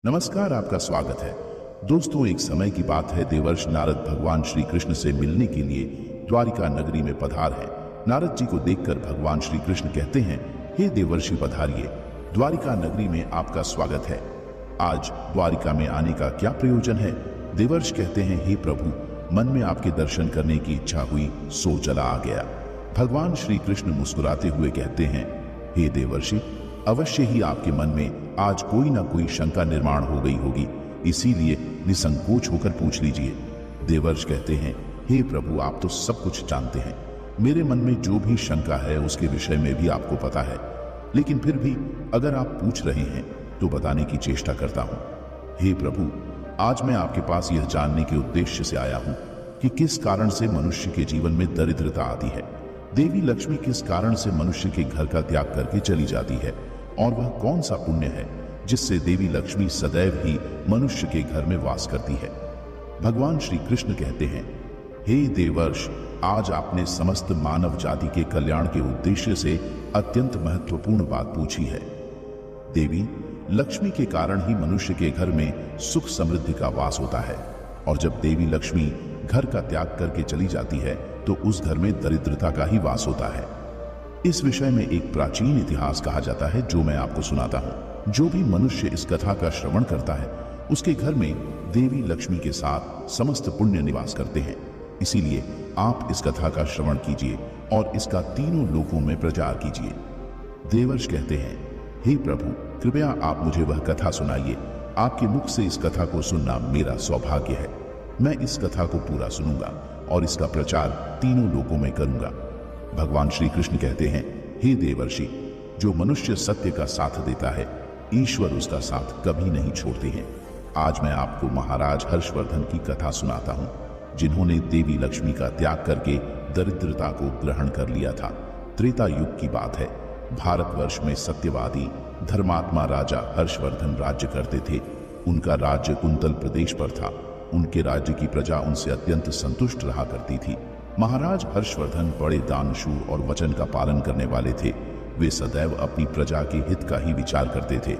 नमस्कार, आपका स्वागत है। दोस्तों, एक समय की बात है, देवर्ष नारद भगवान श्री कृष्ण से मिलने के लिए द्वारिका नगरी में पधार है। नारद जी को देखकर भगवान श्री कृष्ण कहते हैं, हे देवर्षि पधारिए, द्वारिका नगरी में आपका स्वागत है। आज द्वारिका में आने का क्या प्रयोजन है? देवर्ष कहते हैं, हे प्रभु, मन में आपके दर्शन करने की इच्छा हुई, सो चला आ गया। भगवान श्री कृष्ण मुस्कुराते हुए कहते हैं, हे देवर्षि, अवश्य ही आपके मन में आज कोई ना कोई शंका निर्माण हो गई होगी, इसीलिए निसंकोच होकर पूछ लीजिए। देवर्ष कहते हैं, हे प्रभु, आप तो सब कुछ जानते हैं। मेरे मन में जो भी शंका है उसके विषय में भी आपको पता है, लेकिन फिर भी अगर आप पूछ रहे हैं तो बताने की चेष्टा करता हूं। हे प्रभु, आज मैं आपके पास यह जानने के उद्देश्य से आया हूं कि किस कारण से मनुष्य के जीवन में दरिद्रता आती है। देवी लक्ष्मी किस कारण से मनुष्य के घर का त्याग करके चली जाती है, और वह कौन सा पुण्य है जिससे देवी लक्ष्मी सदैव ही मनुष्य के घर में वास करती है। भगवान श्री कृष्ण कहते हैं, हे देवर्ष, आज आपने समस्त मानव जाति के कल्याण के उद्देश्य से अत्यंत महत्वपूर्ण बात पूछी है। देवी लक्ष्मी के कारण ही मनुष्य के घर में सुख समृद्धि का वास होता है, और जब देवी लक्ष्मी घर का त्याग करके चली जाती है तो उस घर में दरिद्रता का ही वास होता है। इस विषय में एक प्राचीन इतिहास कहा जाता है जो मैं आपको सुनाता हूं। जो भी मनुष्य इस कथा का श्रवण करता है उसके घर में देवी लक्ष्मी के साथ समस्त पुण्य निवास करते हैं। इसीलिए आप इस कथा का श्रवण कीजिए और इसका तीनों लोकों में प्रचार कीजिए। देवर्ष कहते हैं, हे प्रभु, कृपया आप मुझे वह कथा सुनाइए। आपके मुख से इस कथा को सुनना मेरा सौभाग्य है। मैं इस कथा को पूरा सुनूंगा और इसका प्रचार तीनों लोकों में करूंगा। भगवान श्री कृष्ण कहते हैं, हे देवर्षि, जो मनुष्य सत्य का साथ देता है, ईश्वर उसका साथ कभी नहीं छोड़ते हैं। आज मैं आपको महाराज हर्षवर्धन की कथा सुनाता हूं, जिन्होंने देवी लक्ष्मी का त्याग करके दरिद्रता को ग्रहण कर लिया था। त्रेता युग की बात है। भारतवर्ष में सत्यवादी धर्मात्मा राजा हर्षवर्धन राज्य करते थे। उनका राज्य कुंतल प्रदेश पर था। उनके राज्य की प्रजा उनसे अत्यंत संतुष्ट रहा करती थी। महाराज हर्षवर्धन बड़े दानशूर और वचन का पालन करने वाले थे। वे सदैव अपनी प्रजा के हित का ही विचार करते थे।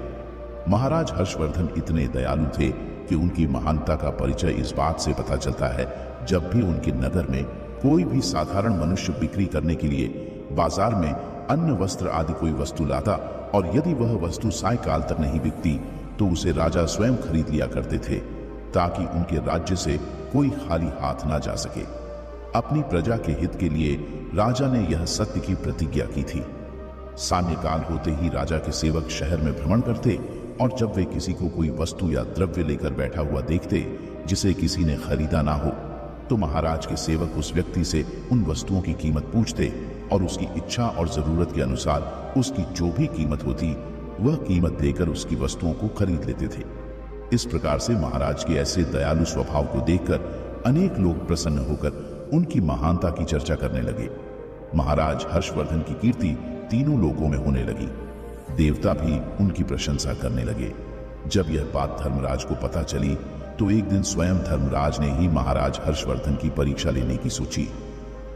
महाराज हर्षवर्धन इतने दयालु थे कि उनकी महानता का परिचय इस बात से पता चलता है, जब भी उनके नगर में कोई भी साधारण मनुष्य बिक्री करने के लिए बाजार में अन्न वस्त्र आदि कोई वस्तु लाता, और यदि वह वस्तु सायकाल तक नहीं बिकती तो उसे राजा स्वयं खरीद लिया करते थे, ताकि उनके राज्य से कोई खाली हाथ ना जा सके। अपनी प्रजा के हित के लिए राजा ने यह सत्य की प्रतिज्ञा की थी। सायंकाल होते ही राजा के सेवक शहर में भ्रमण करते, और जब वे किसी को कोई वस्तु या द्रव्य लेकर बैठा हुआ देखते जिसे किसी ने खरीदा ना हो, तो महाराज के सेवक उस व्यक्ति से उन वस्तुओं की कीमत पूछते और उसकी इच्छा और जरूरत के अनुसार उसकी जो भी कीमत होती वह कीमत देकर उसकी वस्तुओं को खरीद लेते थे। इस प्रकार से महाराज के ऐसे दयालु स्वभाव को देखकर अनेक लोग प्रसन्न होकर उनकी महानता की चर्चा करने लगे। महाराज हर्षवर्धन की कीर्ति तीनों लोकों में होने लगी। देवता भी उनकी प्रशंसा करने लगे। जब यह बात धर्मराज को पता चली तो एक दिन स्वयं धर्मराज ने ही महाराज हर्षवर्धन की परीक्षा लेने की सोची।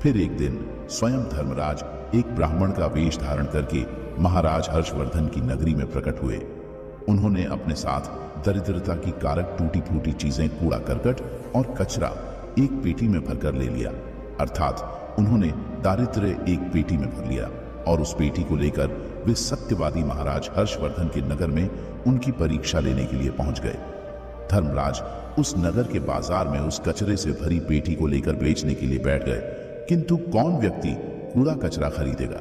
फिर एक दिन स्वयं धर्मराज एक ब्राह्मण का वेश धारण करके महाराज हर्षवर्धन की नगरी में प्रकट हुए। उन्होंने अपने साथ दरिद्रता की कारक टूटी फूटी चीजें, कूड़ा करकट और कचरा एक पेटी में भरकर ले लिया। अर्थात उन्होंने दारिद्र्य एक पेटी में भर लिया, और उस पेटी को लेकर वे सत्यवादी महाराज हर्षवर्धन के नगर में उनकी परीक्षा लेने के लिए पहुंच गए। धर्मराज उस नगर के बाजार में उस कचरे से भरी पेटी को लेकर बेचने के लिए बैठ गए, किंतु कौन व्यक्ति कूड़ा कचरा खरीदेगा?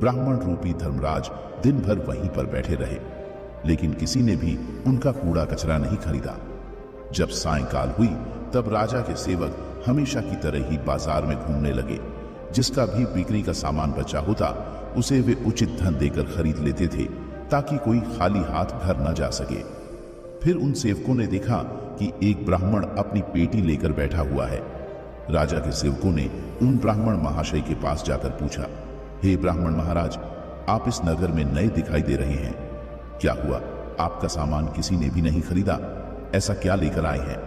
ब्राह्मण रूपी धर्मराज दिन भर वहीं पर बैठे रहे, लेकिन किसी ने भी उनका कूड़ा कचरा नहीं खरीदा। जब सायंकाल हुई तब राजा के सेवक हमेशा की तरह ही बाजार में घूमने लगे। जिसका भी बिक्री का सामान बचा होता उसे वे उचित धन देकर खरीद लेते थे, ताकि कोई खाली हाथ घर न जा सके। फिर उन सेवकों ने देखा कि एक ब्राह्मण अपनी पेटी लेकर बैठा हुआ है। राजा के सेवकों ने उन ब्राह्मण महाशय के पास जाकर पूछा, हे ब्राह्मण महाराज, आप इस नगर में नए दिखाई दे रहे हैं, क्या हुआ? आपका सामान किसी ने भी नहीं खरीदा? ऐसा क्या लेकर आए हैं?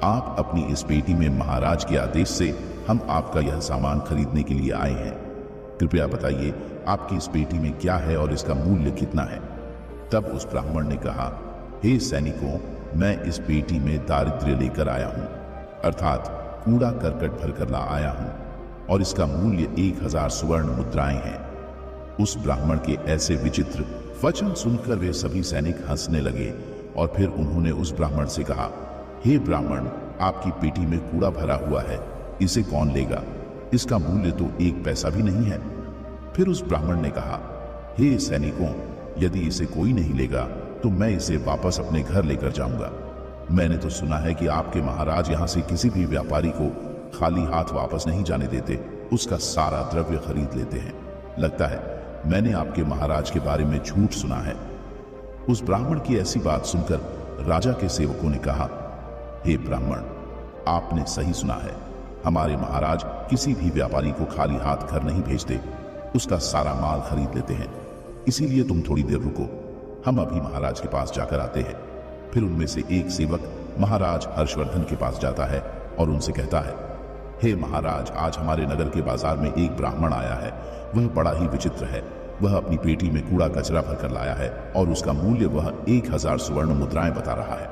आप अपनी इस पेटी में महाराज के आदेश से हम आपका यह सामान खरीदने के लिए आए हैं। कृपया बताइए, आपकी इस पेटी में क्या है और इसका मूल्य कितना है? तब उस ब्राह्मण ने कहा, हे सैनिकों, मैं इस पेटी में दारिद्र्य लेकर आया हूं, अर्थात कूड़ा करकट भरकर ला आया हूं, और इसका मूल्य 1000 स्वर्ण मुद्राएं हैं। उस ब्राह्मण के ऐसे विचित्र वचन सुनकर वे सभी सैनिक हंसने लगे और फिर उन्होंने उस ब्राह्मण से कहा, हे ब्राह्मण, आपकी पेटी में कूड़ा भरा हुआ है, इसे कौन लेगा? इसका मूल्य तो 1 पैसा भी नहीं है। फिर उस ब्राह्मण ने कहा, हे सैनिकों, यदि इसे कोई नहीं लेगा तो मैं इसे वापस अपने घर लेकर जाऊंगा। मैंने तो सुना है कि आपके महाराज यहां से किसी भी व्यापारी को खाली हाथ वापस नहीं जाने देते, उसका सारा द्रव्य खरीद लेते हैं। लगता है मैंने आपके महाराज के बारे में झूठ सुना है। उस ब्राह्मण की ऐसी बात सुनकर राजा के सेवकों ने कहा, हे ब्राह्मण, आपने सही सुना है। हमारे महाराज किसी भी व्यापारी को खाली हाथ घर नहीं भेजते, उसका सारा माल खरीद लेते हैं। इसीलिए तुम थोड़ी देर रुको, हम अभी महाराज के पास जाकर आते हैं। फिर उनमें से एक सेवक महाराज हर्षवर्धन के पास जाता है और उनसे कहता है, हे महाराज, आज हमारे नगर के बाजार में एक ब्राह्मण आया है। वह बड़ा ही विचित्र है। वह अपनी पेटी में कूड़ा कचरा भरकर लाया है और उसका मूल्य वह 1000 स्वर्ण मुद्राएं बता रहा है।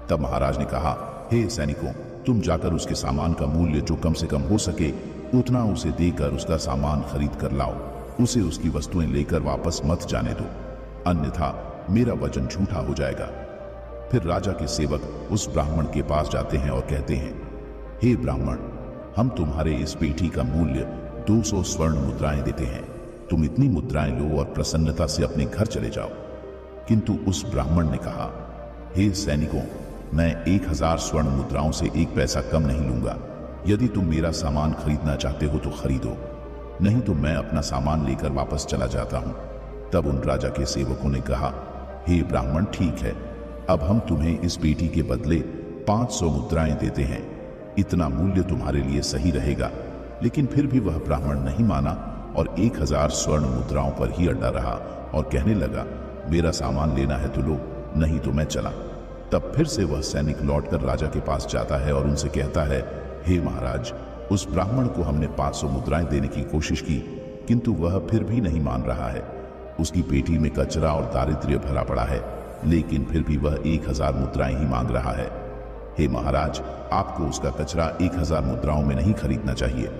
तब महाराज ने कहा, हे सैनिकों, तुम जाकर उसके सामान का मूल्य जो कम से कम हो सके उतना उसे देकर उसका सामान खरीद कर लाओ। उसे उसकी वस्तुएं लेकर वापस मत जाने दो, अन्यथा मेरा वचन झूठा हो जाएगा। फिर राजा के सेवक उस ब्राह्मण के पास जाते हैं और कहते हैं, हे ब्राह्मण, हम तुम्हारे इस पेटी का मूल्य 200 स्वर्ण मुद्राएं देते हैं। तुम इतनी मुद्राएं लो और प्रसन्नता से अपने घर चले जाओ। किंतु उस ब्राह्मण ने कहा, हे सैनिकों, मैं 1000 स्वर्ण मुद्राओं से 1 पैसा कम नहीं लूंगा। यदि तुम मेरा सामान खरीदना चाहते हो तो खरीदो, नहीं तो मैं अपना सामान लेकर वापस चला जाता हूं। तब उन राजा के सेवकों ने कहा, हे ब्राह्मण, ठीक है, अब हम तुम्हें इस पेटी के बदले 500 मुद्राएं देते हैं। इतना मूल्य तुम्हारे लिए सही रहेगा। लेकिन फिर भी वह ब्राह्मण नहीं माना और 1000 स्वर्ण मुद्राओं पर ही अड़ा रहा और कहने लगा, मेरा सामान लेना है तो लो, नहीं तो मैं चला। तब फिर से वह सैनिक लौटकर राजा के पास जाता है और उनसे कहता है, हे महाराज, उस ब्राह्मण को हमने 500 मुद्राएं देने की कोशिश की, किंतु वह फिर भी नहीं मान रहा है। उसकी पेटी में कचरा और दारिद्र्य भरा पड़ा है, लेकिन फिर भी वह 1000 मुद्राएं ही मांग रहा है। हे महाराज, आपको उसका कचरा 1000 मुद्राओं में नहीं खरीदना चाहिए।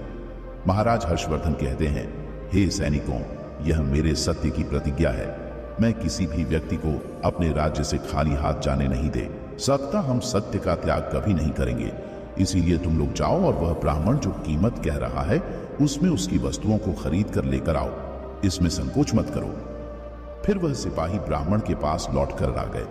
महाराज हर्षवर्धन कहते हैं, हे सैनिकों, यह मेरे सत्य की प्रतिज्ञा है। मैं किसी भी व्यक्ति को अपने राज्य से खाली हाथ जाने नहीं दे सकता। हम सत्य का त्याग कभी नहीं करेंगे। इसीलिए तुम लोग जाओ और वह ब्राह्मण जो कीमत कह रहा है उसमें उसकी वस्तुओं को खरीद कर लेकर आओ। इसमें संकोच मत करो। फिर वह सिपाही ब्राह्मण के पास लौट कर आ गए।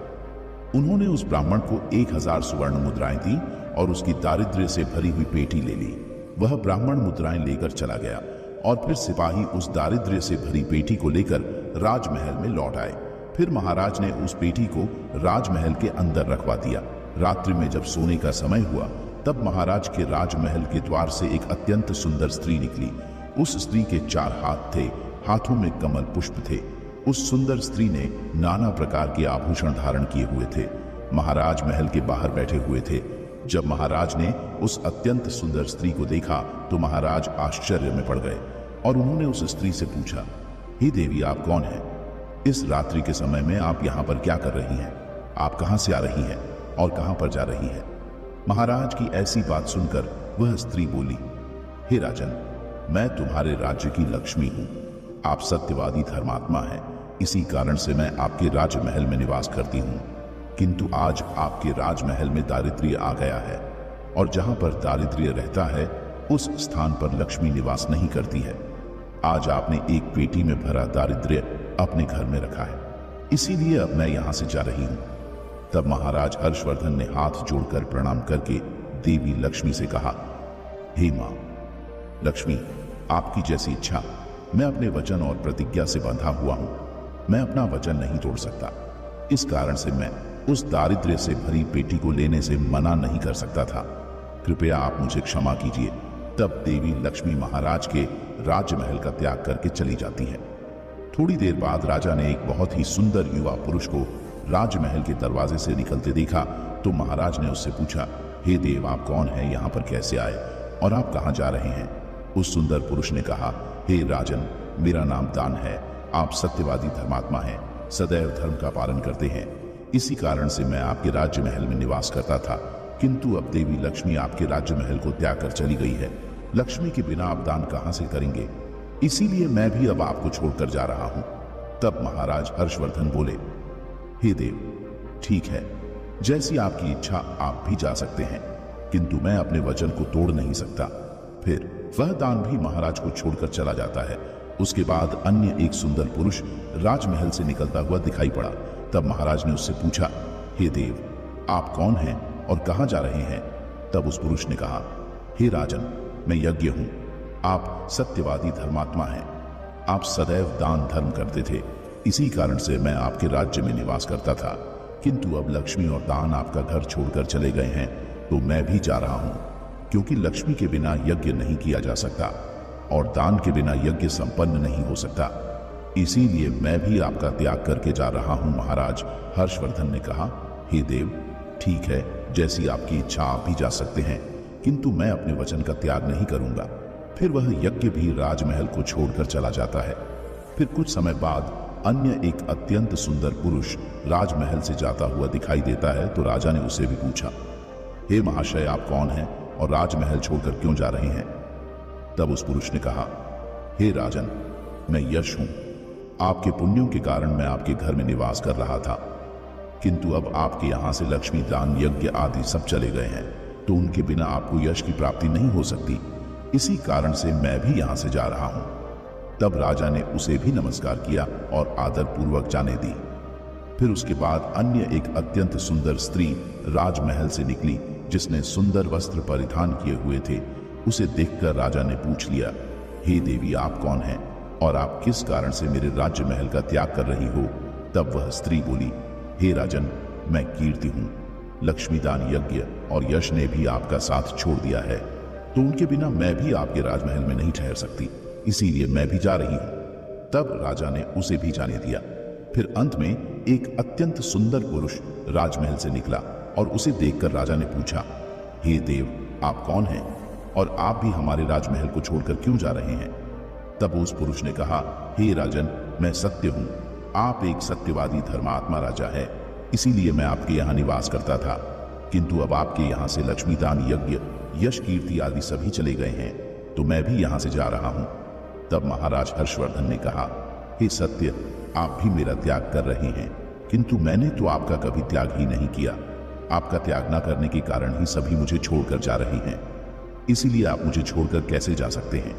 उन्होंने उस ब्राह्मण को 1000 स्वर्ण मुद्राएं दी और उसकी दारिद्र्य से भरी हुई पेटी ले ली। वह ब्राह्मण मुद्राएं लेकर चला गया और फिर सिपाही उस दारिद्र्य से भरी पेटी को लेकर राजमहल में लौट आए। फिर महाराज ने उस पेटी को राजमहल के अंदर रखवा दिया। रात्रि में जब सोने का समय हुआ तब महाराज के राजमहल के द्वार से एक अत्यंत सुंदर स्त्री निकली। उस स्त्री के 4 हाथ थे, हाथों में कमल पुष्प थे। उस सुंदर स्त्री ने नाना प्रकार के आभूषण धारण किए हुए थे। महाराज महल के बाहर बैठे हुए थे। जब महाराज ने उस अत्यंत सुंदर स्त्री को देखा तो महाराज आश्चर्य में पड़ गए और उन्होंने उस स्त्री से पूछा, हे देवी, आप कौन हैं? इस रात्रि के समय में आप यहाँ पर क्या कर रही हैं? आप कहाँ से आ रही हैं और कहाँ पर जा रही हैं? महाराज की ऐसी बात सुनकर वह स्त्री बोली, हे राजन, मैं तुम्हारे राज्य की लक्ष्मी हूँ। आप सत्यवादी धर्मात्मा हैं, इसी कारण से मैं आपके राजमहल में निवास करती हूँ। किंतु आज आपके राजमहल में दारिद्र्य आ गया है और जहां पर दारिद्र्य रहता है उस स्थान पर लक्ष्मी निवास नहीं करती है। आज आपने एक पेटी में भरा दारिद्र्य अपने घर में रखा है, इसीलिए अब मैं यहां से जा रही हूं। तब महाराज हर्षवर्धन ने हाथ जोड़कर प्रणाम करके देवी लक्ष्मी से कहा, हे मां लक्ष्मी, आपकी जैसी इच्छा। मैं अपने वचन और प्रतिज्ञा से बंधा हुआ हूं। मैं अपना वचन नहीं तोड़ सकता। इस कारण से मैं उस दारिद्र्य से भरी पेटी को लेने से मना नहीं कर सकता था। कृपया आप मुझे क्षमा कीजिए। तब देवी लक्ष्मी महाराज के राजमहल का त्याग करके चली जाती है। थोड़ी देर बाद राजा ने एक बहुत ही सुंदर युवा पुरुष को राजमहल के दरवाजे से निकलते देखा तो महाराज ने उससे पूछा, हे देव, आप कौन हैं? यहाँ पर कैसे आए और आप कहाँ जा रहे हैं? उस सुंदर पुरुष ने कहा, हे राजन, मेरा नाम दान है। आप सत्यवादी धर्मात्मा हैं, सदैव धर्म का पालन करते हैं। इसी कारण से मैं आपके राज्य महल में निवास करता था, किंतु अब देवी लक्ष्मी आपके राज्य महल को त्याग कर चली गई है। लक्ष्मी के बिना आप दान कहां से करेंगे, इसीलिए मैं भी अब आपको छोड़कर जा रहा हूं। तब महाराज हर्षवर्धन बोले, हे देव, ठीक है, जैसी आपकी इच्छा आप भी जा सकते हैं, किंतु मैं अपने वचन को तोड़ नहीं सकता। फिर वह दान भी महाराज को छोड़कर चला जाता है। उसके बाद अन्य एक सुंदर पुरुष राजमहल से निकलता हुआ दिखाई पड़ा। तब महाराज ने उससे पूछा, हे देव, आप कौन हैं और कहां जा रहे हैं? तब उस पुरुष ने कहा, हे राजन, मैं यज्ञ हूं। आप सत्यवादी धर्मात्मा हैं। आप सदैव दान धर्म करते थे, इसी कारण से मैं आपके राज्य में निवास करता था, किंतु अब लक्ष्मी और दान आपका घर छोड़कर चले गए हैं, तो मैं भी जा रहा हूं, क्योंकि लक्ष्मी के बिना यज्ञ नहीं किया जा सकता और दान के बिना यज्ञ संपन्न नहीं हो सकता। इसीलिए मैं भी आपका त्याग करके जा रहा हूं। महाराज हर्षवर्धन ने कहा, हे देव, ठीक है, जैसी आपकी इच्छा आप भी जा सकते हैं, किंतु मैं अपने वचन का त्याग नहीं करूंगा। फिर वह यज्ञ भी राजमहल को छोड़कर चला जाता है। फिर कुछ समय बाद अन्य एक अत्यंत सुंदर पुरुष राजमहल से जाता हुआ दिखाई देता है। तो राजा ने उससे भी पूछा, हे महाशय, आप कौन हैं और राजमहल छोड़कर क्यों जा रहे हैं? तब उस पुरुष ने कहा, हे राजन, मैं यश हूं। आपके पुण्यों के कारण मैं आपके घर में निवास कर रहा था, किंतु अब आपके यहां से लक्ष्मी, दान, यज्ञ आदि सब चले गए हैं, तो उनके बिना आपको यश की प्राप्ति नहीं हो सकती। इसी कारण से मैं भी यहां से जा रहा हूं। तब राजा ने उसे भी नमस्कार किया और आदर पूर्वक जाने दी। फिर उसके बाद अन्य एक अत्यंत सुंदर स्त्री राजमहल से निकली, जिसने सुंदर वस्त्र परिधान किए हुए थे। उसे देखकर राजा ने पूछ लिया, हे देवी, आप कौन हैं और आप किस कारण से मेरे राज्य महल का त्याग कर रही हो? तब वह स्त्री बोली, हे राजन, मैं कीर्ति हूं। लक्ष्मीदान, यज्ञ और यश ने भी आपका साथ छोड़ दिया है, तो उनके बिना मैं भी आपके राजमहल में नहीं ठहर सकती, इसीलिए मैं भी जा रही हूं। तब राजा ने उसे भी जाने दिया। फिर अंत में एक अत्यंत सुंदर पुरुष राजमहल से निकला और उसे देखकर राजा ने पूछा, हे देव, आप कौन हैं और आप भी हमारे राजमहल को छोड़कर क्यों जा रहे हैं? तब उस पुरुष ने कहा, हे राजन, मैं सत्य हूं। आप एक सत्यवादी धर्मात्मा राजा है, इसीलिए मैं आपके यहां निवास करता था, किंतु अब आपके यहां से लक्ष्मीदान, यज्ञ, यश, कीर्ति आदि सभी चले गए हैं, तो मैं भी यहां से जा रहा हूं। तब महाराज हर्षवर्धन ने कहा, हे सत्य, आप भी मेरा त्याग कर रहे हैं, किंतु मैंने तो आपका कभी त्याग ही नहीं किया। आपका त्याग न करने के कारण ही सभी मुझे छोड़कर जा रहे हैं, इसीलिए आप मुझे छोड़कर कैसे जा सकते हैं?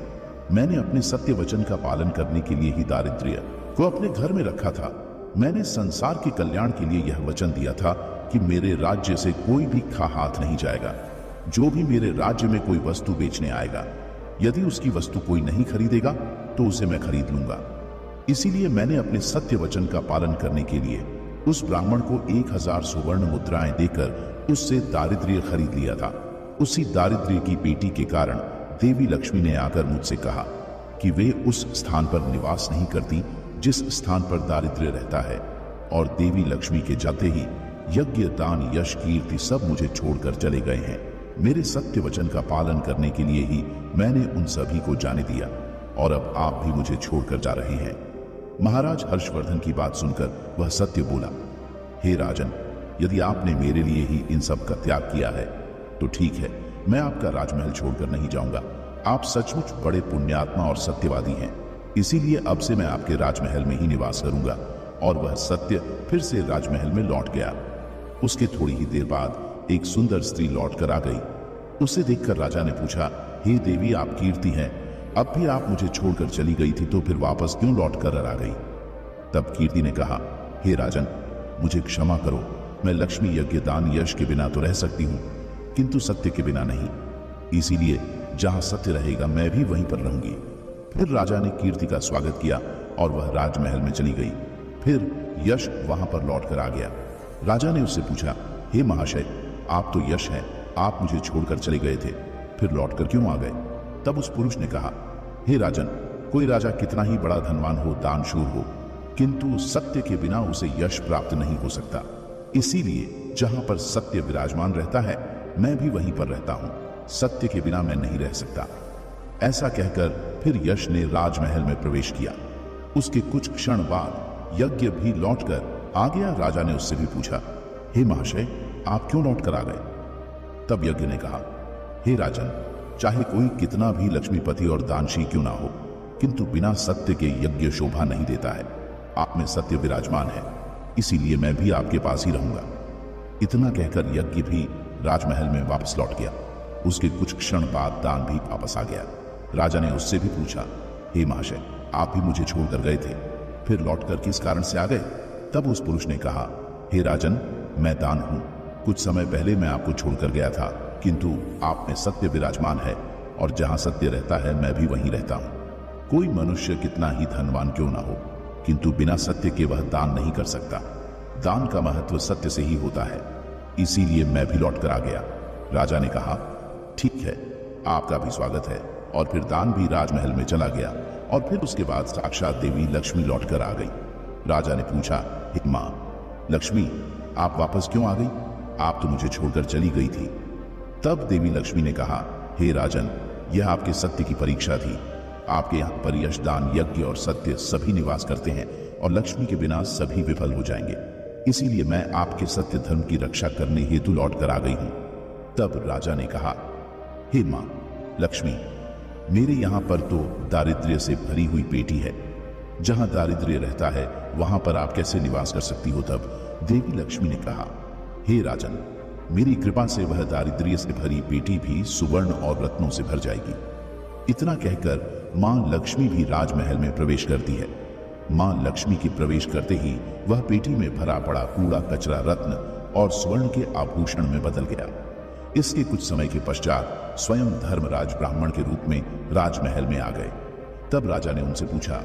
मैंने अपने सत्य वचन का पालन करने के लिए ही दारिद्र्य को अपने घर में रखा था। मैंने संसार के कल्याण के लिए यह वचन दिया था कि मेरे राज्य से कोई भी खा हाथ नहीं जाएगा। जो भी मेरे राज्य में कोई वस्तु बेचने आएगा, यदि उसकी वस्तु कोई नहीं खरीदेगा तो उसे मैं खरीद लूंगा। इसीलिए मैंने अपने सत्य वचन का पालन करने के लिए उस ब्राह्मण को 1000 सुवर्ण मुद्राएं देकर उससे दारिद्र्य खरीद लिया था। उसी दारिद्र्य की पेटी के कारण देवी लक्ष्मी ने आकर मुझसे कहा कि वे उस स्थान पर निवास नहीं करती जिस स्थान पर दारिद्र्य रहता है, और देवी लक्ष्मी के जाते ही यज्ञ, दान, यश, कीर्ति सब मुझे छोड़कर चले गए हैं। मेरे सत्य वचन का पालन करने के लिए ही मैंने उन सभी को जाने दिया, और अब आप भी मुझे छोड़कर जा रहे हैं। महाराज हर्षवर्धन की बात सुनकर वह सत्य बोला, हे राजन, यदि आपने मेरे लिए ही इन सब का त्याग किया है तो ठीक है, मैं आपका राजमहल छोड़कर नहीं जाऊंगा। आप सचमुच बड़े पुण्यात्मा और सत्यवादी हैं, इसीलिए अब से मैं आपके राजमहल में ही निवास करूंगा। और वह सत्य फिर से राजमहल में लौट गया। उसके थोड़ी ही देर बाद एक सुंदर स्त्री लौट कर आ गई। उसे देखकर राजा ने पूछा, हे देवी, आप कीर्ति हैं, अब भी आप मुझे छोड़कर चली गई थी, तो फिर वापस क्यों लौट कर आ गई? तब कीर्ति ने कहा, हे राजन, मुझे क्षमा करो, मैं लक्ष्मी, यज्ञ, दान, यश के बिना तो रह सकती हूँ, किंतु सत्य के बिना नहीं। इसीलिए जहां सत्य रहेगा मैं भी वहीं पर रहूंगी। फिर राजा ने कीर्ति का स्वागत किया और वह राजमहल में चली गई। फिर यश वहां पर लौट कर आ गया। राजा ने उससे पूछा, हे महाशय, आप तो यश हैं, आप मुझे छोड़कर चले गए थे, फिर लौटकर क्यों आ गए? तब उस पुरुष ने कहा, हे राजन, कोई राजा कितना ही बड़ा धनवान हो, दानशूर हो, किंतु सत्य के बिना उसे यश प्राप्त नहीं हो सकता। इसीलिए जहां पर सत्य विराजमान रहता है मैं भी वहीं पर रहता हूं। सत्य के बिना मैं नहीं रह सकता। ऐसा कहकर फिर यश ने राजमहल में प्रवेश किया। उसके कुछ क्षण बाद यज्ञ भी लौटकर आ गया। राजा ने उससे भी पूछा, हे महाशय, आप क्यों लौट कर आ गए? तब यज्ञ ने कहा, हे राजन, चाहे कोई कितना भी लक्ष्मीपति और दानशील क्यों ना हो, किंतु बिना सत्य के यज्ञ शोभा नहीं देता है। आप में सत्य विराजमान है, इसीलिए मैं भी आपके पास ही रहूंगा। इतना कहकर यज्ञ भी राजमहल में वापस लौट गया। उसके कुछ क्षण बाद दान भी वापस आ गया। राजा ने उससे भी पूछा, हे महाशय, आप भी मुझे छोड़कर गए थे, फिर लौटकर किस कारण से आ गए? तब उस पुरुष ने कहा, हे राजन, मैं दान हूं। कुछ समय पहले मैं आपको छोड़कर गया था, किंतु आप में सत्य विराजमान है और जहां सत्य रहता है मैं भी वहीं रहता हूं। कोई मनुष्य कितना ही धनवान क्यों ना हो, किंतु बिना सत्य के वह दान नहीं कर सकता। दान का महत्व सत्य से ही होता है, इसीलिए मैं भी लौट कर आ गया। राजा ने कहा, ठीक है, आपका भी स्वागत है। और फिर दान भी राजमहल में चला गया और फिर उसके बाद साक्षात देवी लक्ष्मी लौट कर आ गई। राजा ने पूछा, हे मां लक्ष्मी, आप वापस क्यों आ गई? आप तो मुझे छोड़कर चली गई थी। तब देवी लक्ष्मी ने कहा, हे राजन, यह आपके सत्य की परीक्षा थी। आपके यहाँ पर यश, दान, यज्ञ और सत्य सभी निवास करते हैं और लक्ष्मी के बिना सभी विफल हो जाएंगे। इसीलिए मैं आपके सत्य धर्म की रक्षा करने हेतु लौट कर आ गई हूं। तब राजा ने कहा, हे मां लक्ष्मी, मेरे यहां पर तो दारिद्र्य से भरी हुई पेटी है। जहां दारिद्र्य रहता है वहां पर आप कैसे निवास कर सकती हो? तब देवी लक्ष्मी ने कहा, हे राजन, मेरी कृपा से वह दारिद्र्य से भरी पेटी भी सुवर्ण और रत्नों से भर जाएगी। इतना कहकर मां लक्ष्मी भी राजमहल में प्रवेश करती है। मां लक्ष्मी के प्रवेश करते ही वह पेटी में भरा पड़ा कूड़ा कचरा रत्न और स्वर्ण के आभूषण में बदल गया। इसके कुछ समय के पश्चात स्वयं धर्मराज ब्राह्मण के रूप में राजमहल में आ गए। तब राजा ने उनसे पूछा,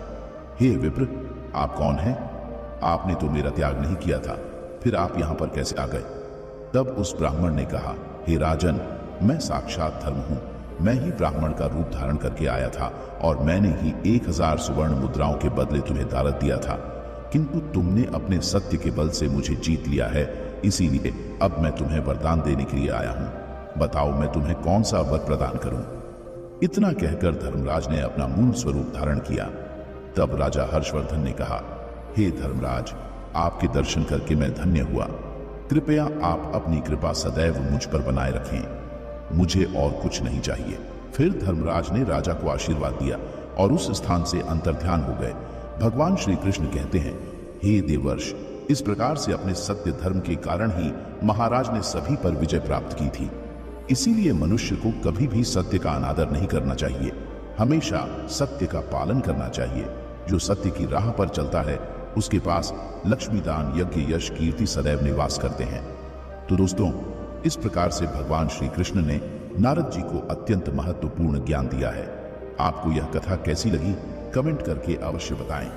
हे विप्र, आप कौन हैं? आपने तो मेरा त्याग नहीं किया था, फिर आप यहां पर कैसे आ गए? तब उस ब्राह्मण ने कहा, हे राजन, मैं साक्षात धर्म हूं। मैं ही ब्राह्मण का रूप धारण करके आया था और मैंने ही 1000 सुवर्ण मुद्राओं के बदले तुम्हें दारत दिया था, किंतु तुमने अपने सत्य के बल से मुझे जीत लिया है। इसीलिए अब मैं तुम्हें वरदान देने के लिए आया हूं। बताओ, मैं तुम्हें कौन सा वर प्रदान करूं? इतना कहकर धर्मराज ने अपना मूल स्वरूप धारण किया। तब राजा हर्षवर्धन ने कहा, हे धर्मराज, आपके दर्शन करके मैं धन्य हुआ। कृपया आप अपनी कृपा सदैव मुझ पर बनाए रखें, मुझे और कुछ नहीं चाहिए। फिर धर्मराज ने राजा को आशीर्वाद दिया और उस स्थान से अंतर्ध्यान हो गए। भगवान श्री कृष्ण कहते हैं, हे देवर्ष, इस प्रकार से अपने सत्य धर्म के कारण ही महाराज ने सभी पर विजय प्राप्त की थी। इसीलिए मनुष्य को कभी भी सत्य का अनादर नहीं करना चाहिए, हमेशा सत्य का पालन करना चाहिए। जो सत्य की राह पर चलता है उसके पास लक्ष्मी, दान, यज्ञ, यश, कीर्ति सदैव निवास करते हैं। तो दोस्तों, इस प्रकार से भगवान श्री कृष्ण ने नारद जी को अत्यंत महत्वपूर्ण ज्ञान दिया है। आपको यह कथा कैसी लगी कमेंट करके अवश्य बताएं।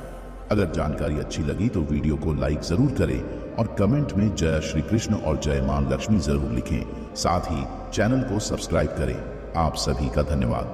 अगर जानकारी अच्छी लगी तो वीडियो को लाइक जरूर करें और कमेंट में जय श्री कृष्ण और जय मां लक्ष्मी जरूर लिखें। साथ ही चैनल को सब्सक्राइब करें। आप सभी का धन्यवाद।